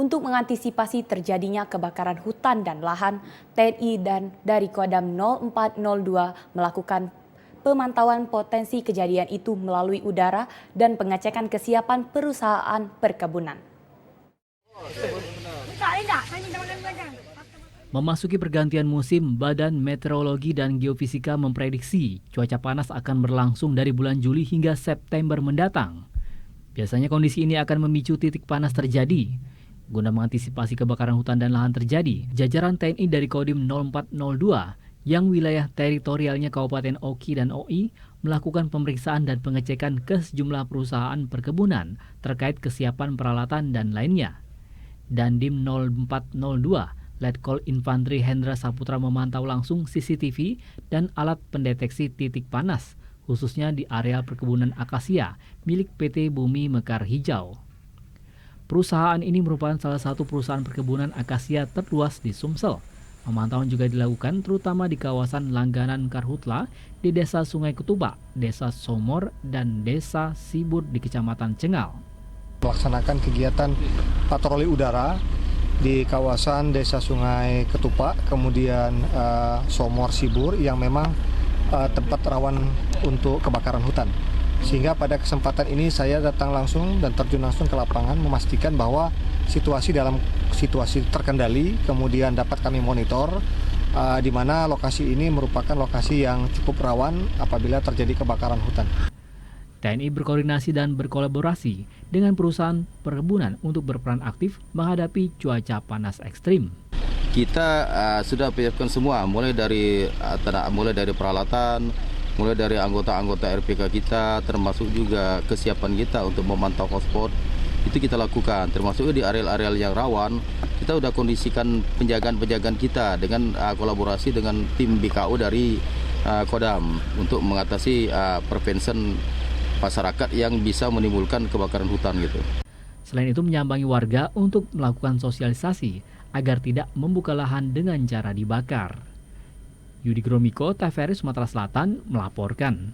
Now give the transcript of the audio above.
Untuk mengantisipasi terjadinya kebakaran hutan dan lahan, TNI dan dari Kodam 0402 melakukan pemantauan potensi kejadian itu melalui udara dan pengecekan kesiapan perusahaan perkebunan. Memasuki pergantian musim, Badan Meteorologi dan Geofisika memprediksi cuaca panas akan berlangsung dari bulan Juli hingga September mendatang. Biasanya kondisi ini akan memicu titik panas terjadi. Guna mengantisipasi kebakaran hutan dan lahan terjadi, jajaran TNI dari Kodim 0402 yang wilayah teritorialnya Kabupaten Oki dan OI melakukan pemeriksaan dan pengecekan ke sejumlah perusahaan perkebunan terkait kesiapan peralatan dan lainnya. Dandim 0402 Letkol Infantri Hendra Saputra memantau langsung CCTV dan alat pendeteksi titik panas, khususnya di area perkebunan akasia milik PT Bumi Mekar Hijau. Perusahaan ini merupakan salah satu perusahaan perkebunan akasia terluas di Sumsel. Pemantauan juga dilakukan terutama di kawasan langganan Karhutla di Desa Sungai Ketuba, Desa Somor, dan Desa Sibur di Kecamatan Cengal. Melaksanakan kegiatan patroli udara di kawasan Desa Sungai Ketupa, kemudian Somor Sibur yang memang tempat rawan untuk kebakaran hutan. Sehingga pada kesempatan ini saya datang langsung dan terjun langsung ke lapangan memastikan bahwa situasi dalam situasi terkendali, kemudian dapat kami monitor di mana lokasi ini merupakan lokasi yang cukup rawan apabila terjadi kebakaran hutan. TNI berkoordinasi dan berkolaborasi dengan perusahaan perkebunan untuk berperan aktif menghadapi cuaca panas ekstrim. Kita sudah persiapkan semua, mulai dari peralatan, mulai dari anggota-anggota RPK kita, termasuk juga kesiapan kita untuk memantau hotspot. Itu kita lakukan, termasuk di areal-areal yang rawan. Kita sudah kondisikan penjagaan-penjagaan kita dengan kolaborasi dengan tim BKO dari Kodam untuk mengatasi prevention masyarakat yang bisa menimbulkan kebakaran hutan gitu. Selain itu menyambangi warga untuk melakukan sosialisasi agar tidak membuka lahan dengan cara dibakar. Yudi Gromiko, TVRI Sumatera Selatan melaporkan.